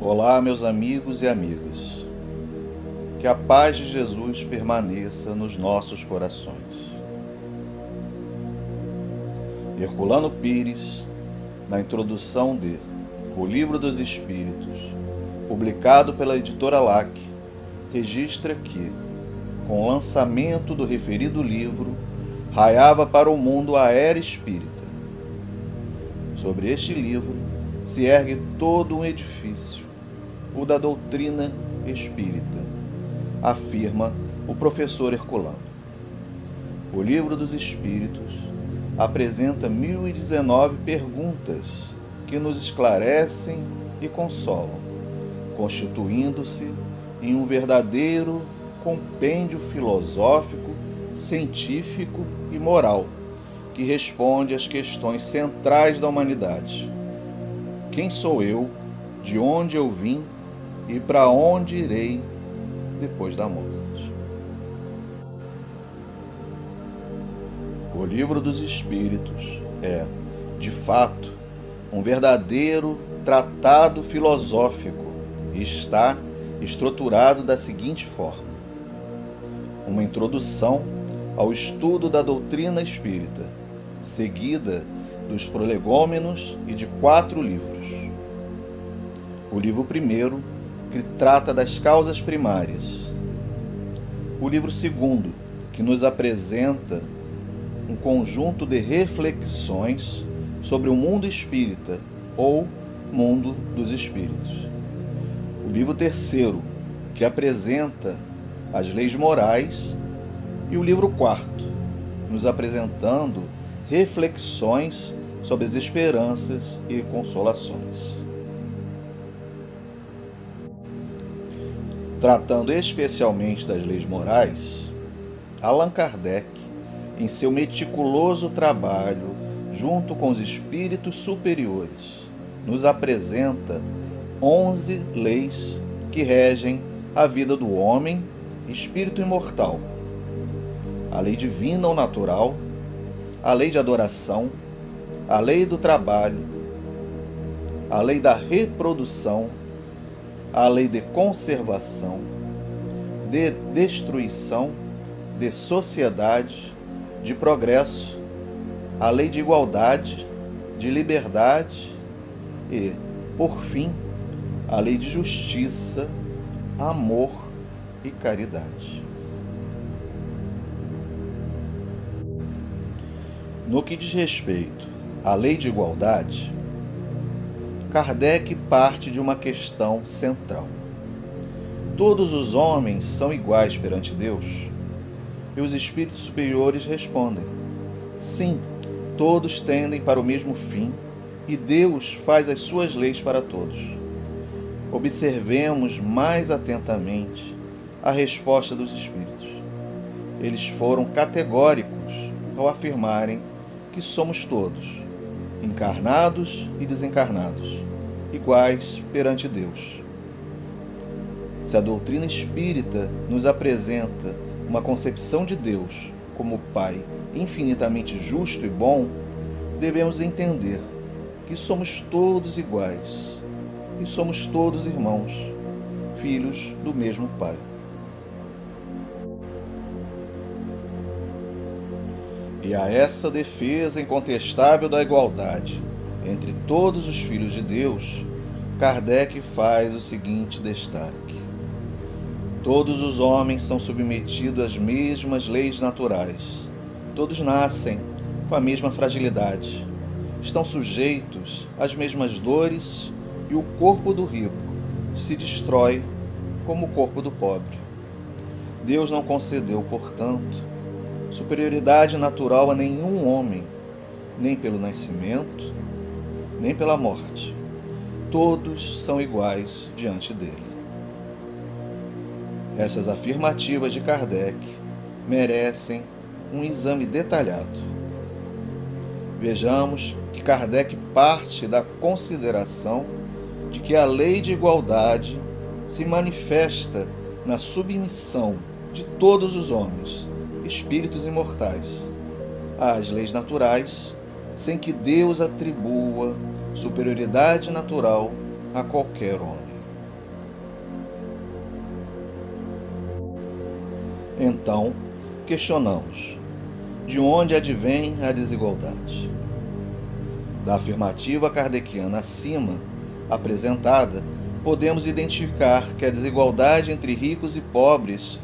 Olá, meus amigos e amigas. Que a paz de Jesus permaneça nos nossos corações. Herculano Pires, na introdução de O Livro dos Espíritos, publicado pela editora LAC, registra que, com o lançamento do referido livro, raiava para o mundo a era espírita. Sobre este livro se ergue todo um edifício, o da doutrina espírita, afirma o professor Herculano. O Livro dos Espíritos apresenta 1019 perguntas que nos esclarecem e consolam, constituindo-se em um verdadeiro compêndio filosófico, científico e moral, que responde às questões centrais da humanidade. Quem sou eu? De onde eu vim? E para onde irei depois da morte? O Livro dos Espíritos é, de fato, um verdadeiro tratado filosófico e está estruturado da seguinte forma: uma introdução ao estudo da doutrina espírita, seguida dos prolegômenos e de 4 livros. O livro primeiro, que trata das causas primárias. O livro segundo, que nos apresenta um conjunto de reflexões sobre o mundo espírita ou mundo dos espíritos. O livro terceiro, que apresenta as leis morais, e o livro quarto, nos apresentando reflexões sobre as esperanças e consolações. Tratando especialmente das leis morais, Allan Kardec, em seu meticuloso trabalho junto com os espíritos superiores, nos apresenta 11 leis que regem a vida do homem, espírito imortal: a lei divina ou natural, a lei de adoração, a lei do trabalho, a lei da reprodução, a lei de conservação, de destruição, de sociedade, de progresso, a lei de igualdade, de liberdade e, por fim, a lei de justiça, amor e caridade. No que diz respeito à lei de igualdade, Kardec parte de uma questão central. Todos os homens são iguais perante Deus? E os espíritos superiores respondem: sim, todos tendem para o mesmo fim e Deus faz as suas leis para todos. Observemos mais atentamente a resposta dos espíritos. Eles foram categóricos ao afirmarem que somos todos, encarnados e desencarnados, iguais perante Deus. Se a doutrina espírita nos apresenta uma concepção de Deus como Pai infinitamente justo e bom, devemos entender que somos todos iguais e somos todos irmãos, filhos do mesmo Pai. E a essa defesa incontestável da igualdade entre todos os filhos de Deus, Kardec faz o seguinte destaque: todos os homens são submetidos às mesmas leis naturais, todos nascem com a mesma fragilidade, estão sujeitos às mesmas dores e o corpo do rico se destrói como o corpo do pobre. Deus não concedeu, portanto, superioridade natural a nenhum homem, nem pelo nascimento, nem pela morte. Todos são iguais diante dele. Essas afirmativas de Kardec merecem um exame detalhado. Vejamos que Kardec parte da consideração de que a lei de igualdade se manifesta na submissão de todos os homens, espíritos imortais, às leis naturais, sem que Deus atribua superioridade natural a qualquer homem. Então, questionamos: de onde advém a desigualdade? Da afirmativa kardeciana acima apresentada, podemos identificar que a desigualdade entre ricos e pobres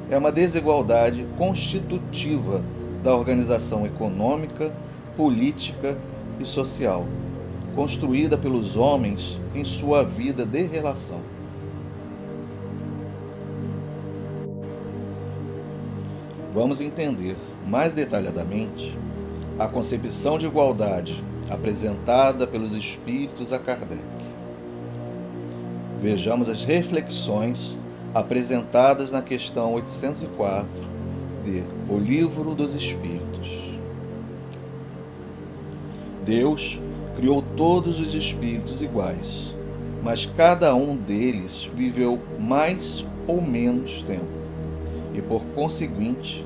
é uma desigualdade constitutiva da organização econômica, política e social, construída pelos homens em sua vida de relação. Vamos entender mais detalhadamente a concepção de igualdade apresentada pelos espíritos a Kardec. Vejamos as reflexões apresentadas na questão 804 de O Livro dos Espíritos. Deus criou todos os espíritos iguais, mas cada um deles viveu mais ou menos tempo e, por conseguinte,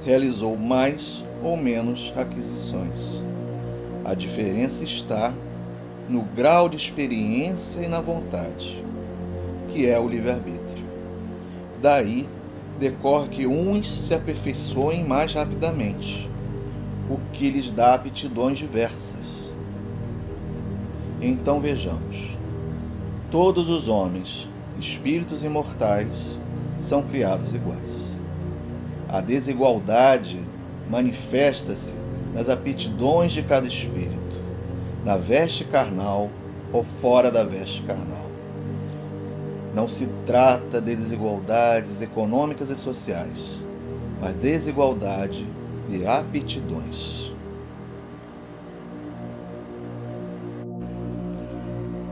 realizou mais ou menos aquisições. A diferença está no grau de experiência e na vontade, que é o livre-arbítrio. Daí decorre que uns se aperfeiçoem mais rapidamente, o que lhes dá aptidões diversas. Então vejamos: todos os homens, espíritos imortais, são criados iguais. A desigualdade manifesta-se nas aptidões de cada espírito, na veste carnal ou fora da veste carnal. Não se trata de desigualdades econômicas e sociais, mas desigualdade de aptidões.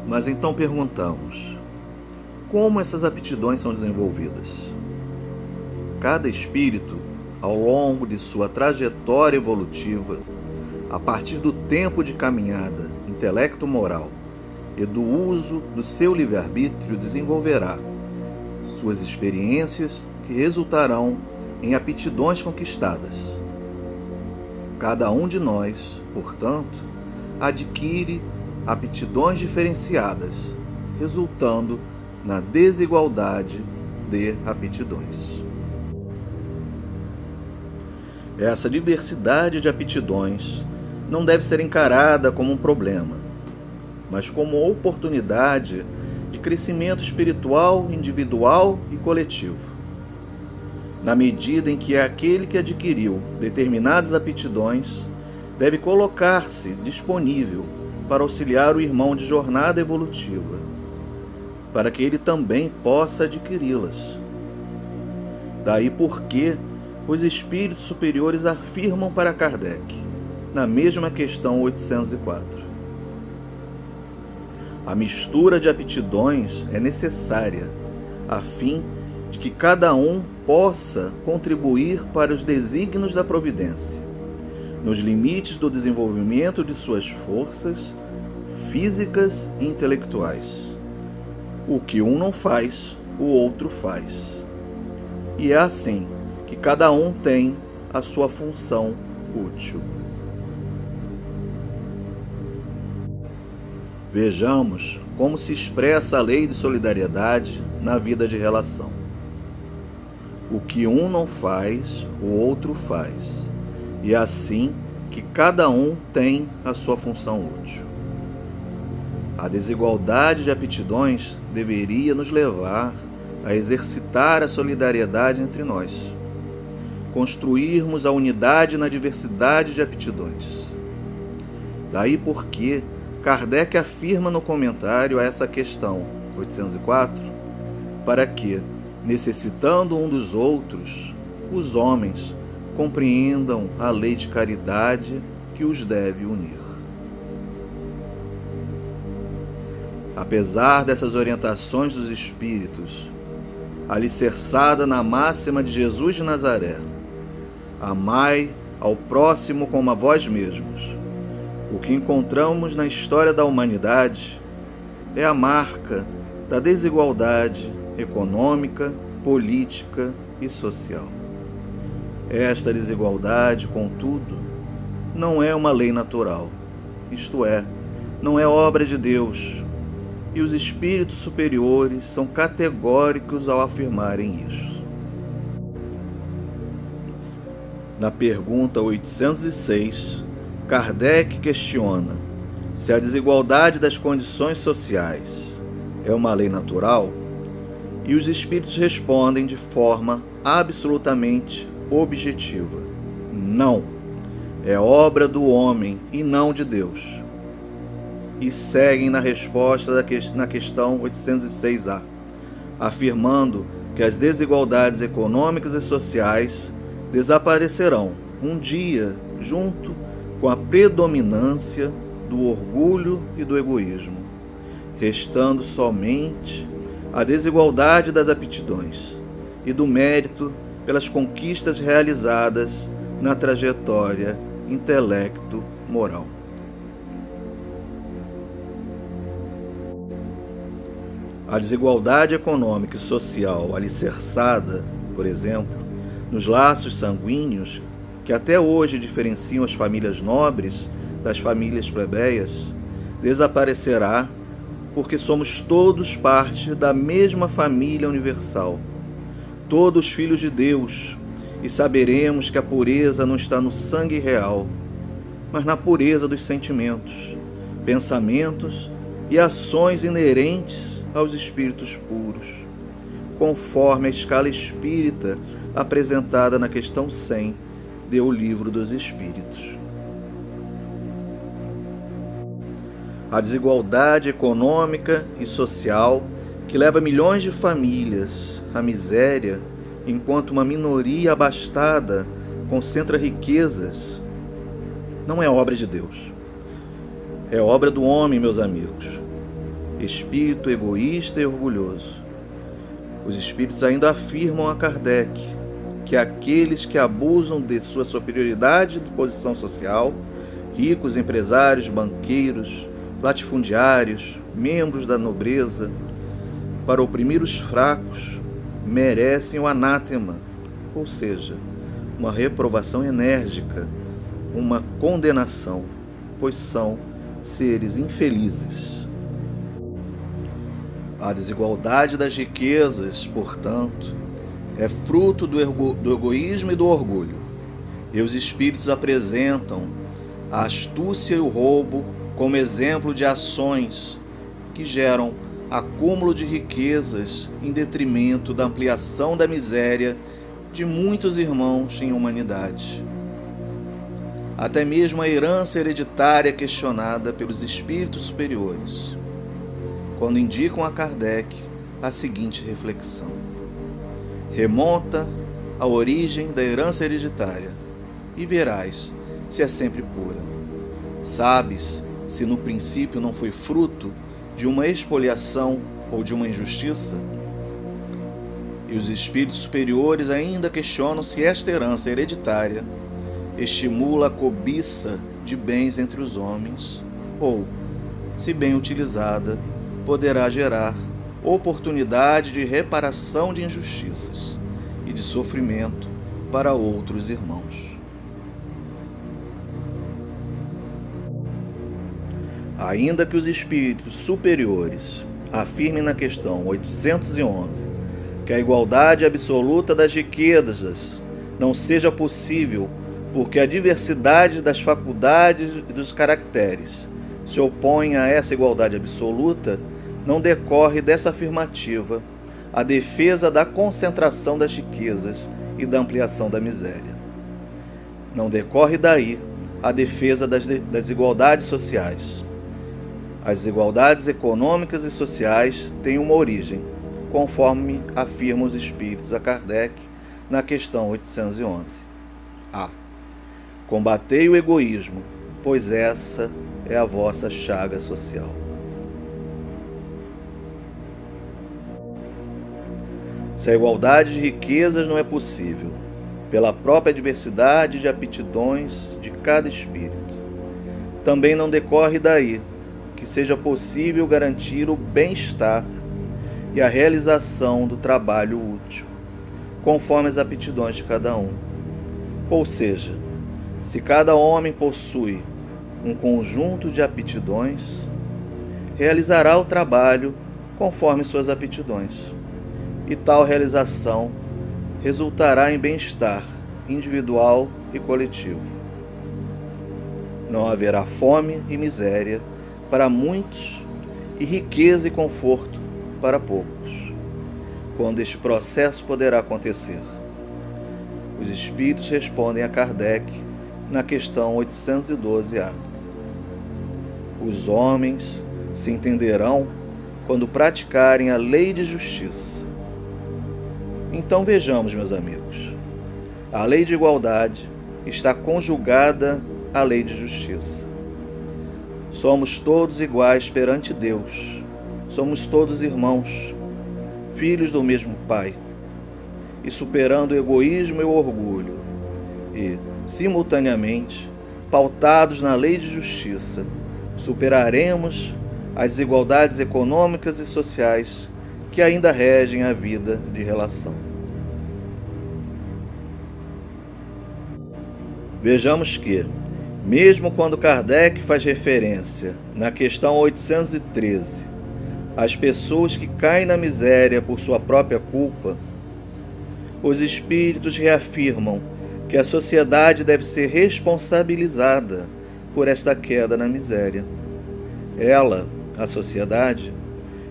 Mas então perguntamos: como essas aptidões são desenvolvidas? Cada espírito, ao longo de sua trajetória evolutiva, a partir do tempo de caminhada intelecto-moral e do uso do seu livre-arbítrio, desenvolverá suas experiências que resultarão em aptidões conquistadas. Cada um de nós, portanto, adquire aptidões diferenciadas, resultando na desigualdade de aptidões. Essa diversidade de aptidões não deve ser encarada como um problema, mas como oportunidade de crescimento espiritual, individual e coletivo. Na medida em que aquele que adquiriu determinadas aptidões deve colocar-se disponível para auxiliar o irmão de jornada evolutiva, para que ele também possa adquiri-las. Daí porque os espíritos superiores afirmam para Kardec, na mesma questão 804, a mistura de aptidões é necessária, a fim de que cada um possa contribuir para os desígnios da providência, nos limites do desenvolvimento de suas forças físicas e intelectuais. O que um não faz, o outro faz. E é assim que cada um tem a sua função útil. Vejamos como se expressa a lei de solidariedade na vida de relação. O que um não faz, o outro faz. E é assim que cada um tem a sua função útil. A desigualdade de aptidões deveria nos levar a exercitar a solidariedade entre nós, construirmos a unidade na diversidade de aptidões. Daí porque Kardec afirma no comentário a essa questão 804, para que, necessitando um dos outros, os homens compreendam a lei de caridade que os deve unir. Apesar dessas orientações dos espíritos, alicerçada na máxima de Jesus de Nazaré, amai ao próximo como a vós mesmos, o que encontramos na história da humanidade é a marca da desigualdade econômica, política e social. Esta desigualdade, contudo, não é uma lei natural, isto é, não é obra de Deus, e os espíritos superiores são categóricos ao afirmarem isso. Na pergunta 806, Kardec questiona se a desigualdade das condições sociais é uma lei natural, e os espíritos respondem de forma absolutamente objetiva: não, é obra do homem e não de Deus. E seguem na resposta na questão 806A, afirmando que as desigualdades econômicas e sociais desaparecerão um dia junto com a predominância do orgulho e do egoísmo, restando somente a desigualdade das aptidões e do mérito pelas conquistas realizadas na trajetória intelecto-moral. A desigualdade econômica e social alicerçada, por exemplo, nos laços sanguíneos que até hoje diferenciam as famílias nobres das famílias plebeias, desaparecerá porque somos todos parte da mesma família universal, todos filhos de Deus, e saberemos que a pureza não está no sangue real, mas na pureza dos sentimentos, pensamentos e ações inerentes aos espíritos puros, conforme a escala espírita apresentada na questão 100 do Livro dos Espíritos. A desigualdade econômica e social que leva milhões de famílias à miséria, enquanto uma minoria abastada concentra riquezas, não é obra de Deus. É obra do homem, meus amigos. Espírito egoísta e orgulhoso. Os espíritos ainda afirmam a Kardec que aqueles que abusam de sua superioridade de posição social, ricos, empresários, banqueiros, latifundiários, membros da nobreza, para oprimir os fracos, merecem o anátema, ou seja, uma reprovação enérgica, uma condenação, pois são seres infelizes. A desigualdade das riquezas, portanto, é fruto do egoísmo e do orgulho, e os espíritos apresentam a astúcia e o roubo como exemplo de ações que geram acúmulo de riquezas em detrimento da ampliação da miséria de muitos irmãos em humanidade. Até mesmo a herança hereditária é questionada pelos espíritos superiores, quando indicam a Kardec a seguinte reflexão: remonta à origem da herança hereditária e verás se é sempre pura. Sabes se no princípio não foi fruto de uma expoliação ou de uma injustiça? E os espíritos superiores ainda questionam se esta herança hereditária estimula a cobiça de bens entre os homens, ou, se bem utilizada, poderá gerar oportunidade de reparação de injustiças e de sofrimento para outros irmãos. Ainda que os espíritos superiores afirmem na questão 811 que a igualdade absoluta das riquezas não seja possível porque a diversidade das faculdades e dos caracteres se opõe a essa igualdade absoluta, não decorre dessa afirmativa a defesa da concentração das riquezas e da ampliação da miséria. Não decorre daí a defesa das desigualdades sociais. As desigualdades econômicas e sociais têm uma origem, conforme afirmam os espíritos a Kardec na questão 811. A. Combatei o egoísmo, pois essa é a vossa chaga social. Se a igualdade de riquezas não é possível, pela própria diversidade de aptidões de cada espírito, também não decorre daí que seja possível garantir o bem-estar e a realização do trabalho útil, conforme as aptidões de cada um. Ou seja, se cada homem possui um conjunto de aptidões, realizará o trabalho conforme suas aptidões, e tal realização resultará em bem-estar individual e coletivo. Não haverá fome e miséria para muitos e riqueza e conforto para poucos. Quando este processo poderá acontecer? Os espíritos respondem a Kardec na questão 812A. Os homens se entenderão quando praticarem a lei de justiça. Então vejamos, meus amigos, a lei de igualdade está conjugada à lei de justiça. Somos todos iguais perante Deus, somos todos irmãos, filhos do mesmo Pai, e superando o egoísmo e o orgulho, e, simultaneamente, pautados na lei de justiça, superaremos as desigualdades econômicas e sociais que ainda regem a vida de relação. Vejamos que, mesmo quando Kardec faz referência na questão 813 às pessoas que caem na miséria por sua própria culpa, os espíritos reafirmam que a sociedade deve ser responsabilizada por esta queda na miséria. Ela, a sociedade,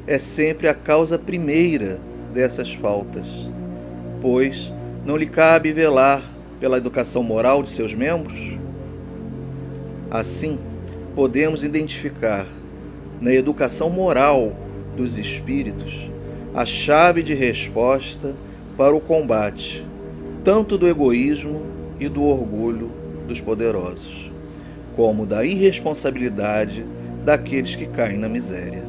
é sempre a causa primeira dessas faltas, pois não lhe cabe velar pela educação moral de seus membros. Assim, podemos identificar na educação moral dos espíritos a chave de resposta para o combate tanto do egoísmo e do orgulho dos poderosos, como da irresponsabilidade daqueles que caem na miséria.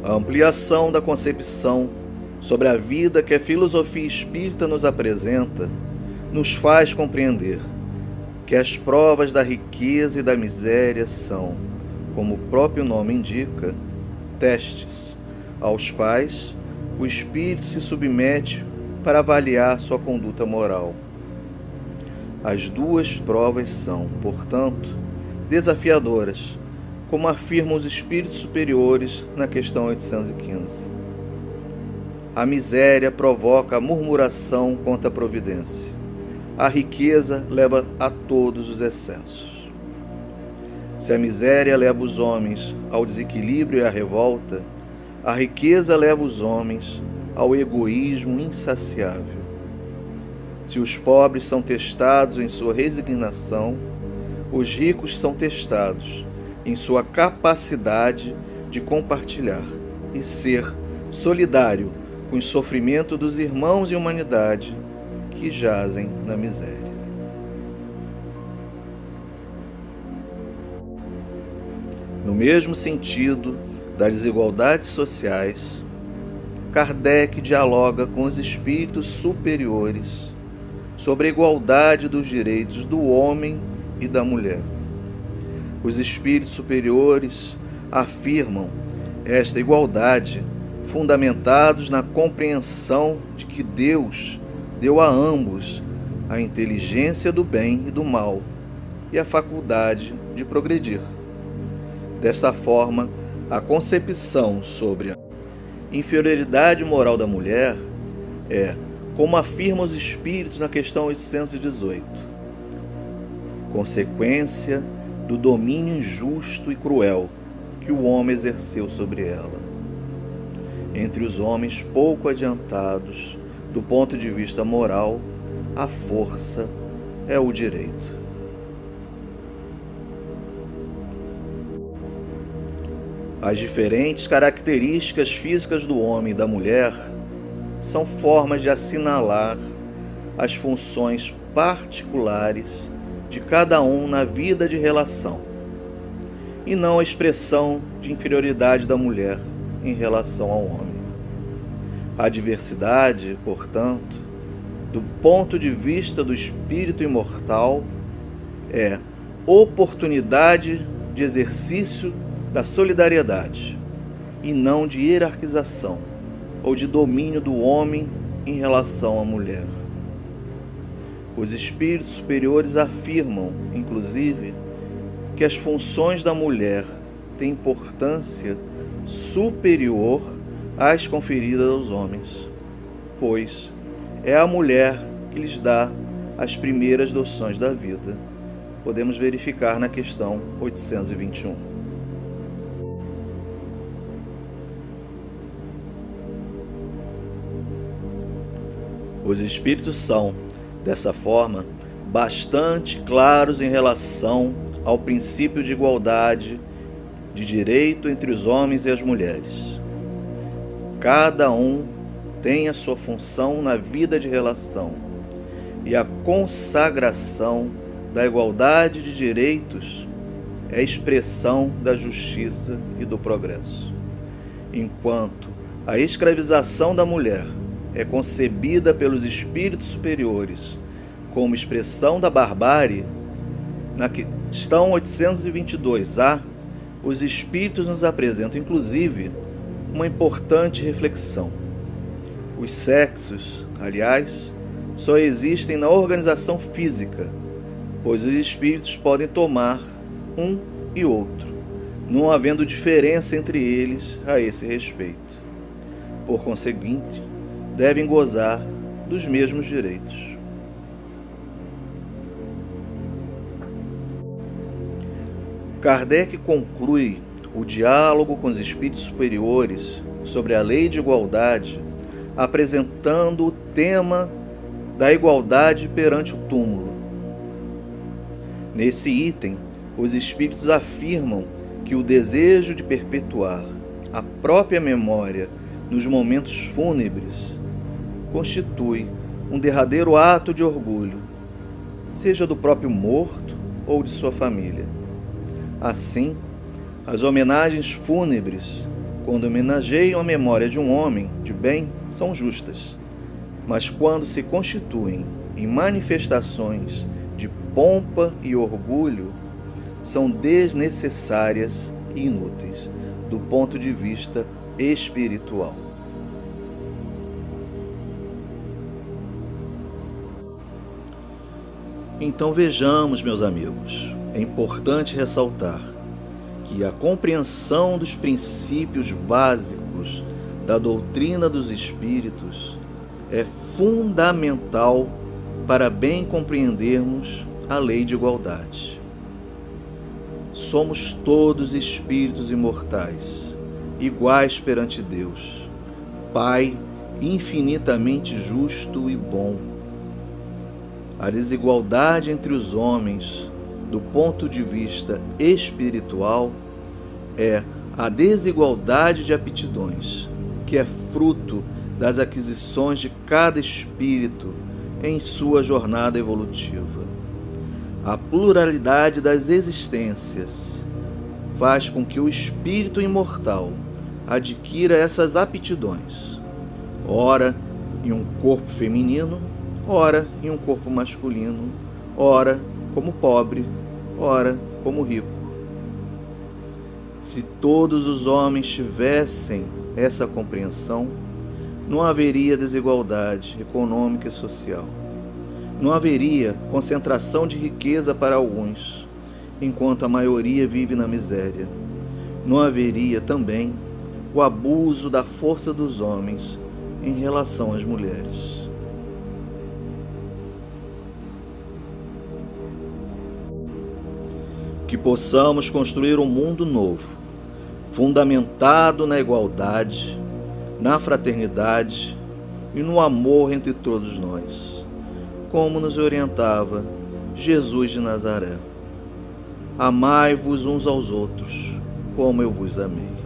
A ampliação da concepção sobre a vida que a filosofia espírita nos apresenta nos faz compreender que as provas da riqueza e da miséria são, como o próprio nome indica, testes, aos quais o espírito se submete para avaliar sua conduta moral. As duas provas são, portanto, desafiadoras, como afirmam os espíritos superiores na questão 815. A miséria provoca a murmuração contra a providência. A riqueza leva a todos os excessos. Se a miséria leva os homens ao desequilíbrio e à revolta, a riqueza leva os homens ao egoísmo insaciável. Se os pobres são testados em sua resignação, os ricos são testados em sua capacidade de compartilhar e ser solidário com o sofrimento dos irmãos e humanidade que jazem na miséria. No mesmo sentido das desigualdades sociais, Kardec dialoga com os espíritos superiores sobre a igualdade dos direitos do homem e da mulher. Os espíritos superiores afirmam esta igualdade fundamentados na compreensão de que Deus deu a ambos a inteligência do bem e do mal e a faculdade de progredir. Desta forma, a concepção sobre a inferioridade moral da mulher é, como afirmam os espíritos na questão 818, consequência do domínio injusto e cruel que o homem exerceu sobre ela. Entre os homens pouco adiantados do ponto de vista moral, a força é o direito. As diferentes características físicas do homem e da mulher são formas de assinalar as funções particulares de cada um na vida de relação, e não a expressão de inferioridade da mulher em relação ao homem. A diversidade, portanto, do ponto de vista do espírito imortal, é oportunidade de exercício da solidariedade, e não de hierarquização ou de domínio do homem em relação à mulher. Os espíritos superiores afirmam, inclusive, que as funções da mulher têm importância superior às conferidas aos homens, pois é a mulher que lhes dá as primeiras noções da vida. Podemos verificar na questão 821. Os espíritos são, dessa forma, bastante claros em relação ao princípio de igualdade de direito entre os homens e as mulheres. Cada um tem a sua função na vida de relação, e a consagração da igualdade de direitos é expressão da justiça e do progresso. Enquanto a escravização da mulher é concebida pelos espíritos superiores como expressão da barbárie, na questão 822A, os espíritos nos apresentam, inclusive, uma importante reflexão. Os sexos, aliás, só existem na organização física, pois os espíritos podem tomar um e outro, não havendo diferença entre eles a esse respeito. Por conseguinte, devem gozar dos mesmos direitos. Kardec conclui o diálogo com os espíritos superiores sobre a lei de igualdade, apresentando o tema da igualdade perante o túmulo. Nesse item, os espíritos afirmam que o desejo de perpetuar a própria memória nos momentos fúnebres constitui um derradeiro ato de orgulho, seja do próprio morto ou de sua família. Assim, as homenagens fúnebres, quando homenageiam a memória de um homem de bem, são justas, mas quando se constituem em manifestações de pompa e orgulho, são desnecessárias e inúteis do ponto de vista espiritual. Então vejamos, meus amigos, é importante ressaltar que a compreensão dos princípios básicos da doutrina dos espíritos é fundamental para bem compreendermos a lei de igualdade. Somos todos espíritos imortais, iguais perante Deus, Pai infinitamente justo e bom. A desigualdade entre os homens, do ponto de vista espiritual, é a desigualdade de aptidões, que é fruto das aquisições de cada espírito em sua jornada evolutiva. A pluralidade das existências faz com que o espírito imortal adquira essas aptidões, ora em um corpo feminino, ora em um corpo masculino, ora como pobre, ora como rico. Se todos os homens tivessem essa compreensão, não haveria desigualdade econômica e social. Não haveria concentração de riqueza para alguns, enquanto a maioria vive na miséria. Não haveria também o abuso da força dos homens em relação às mulheres. Que possamos construir um mundo novo, fundamentado na igualdade, na fraternidade e no amor entre todos nós, como nos orientava Jesus de Nazaré. Amai-vos uns aos outros, como eu vos amei.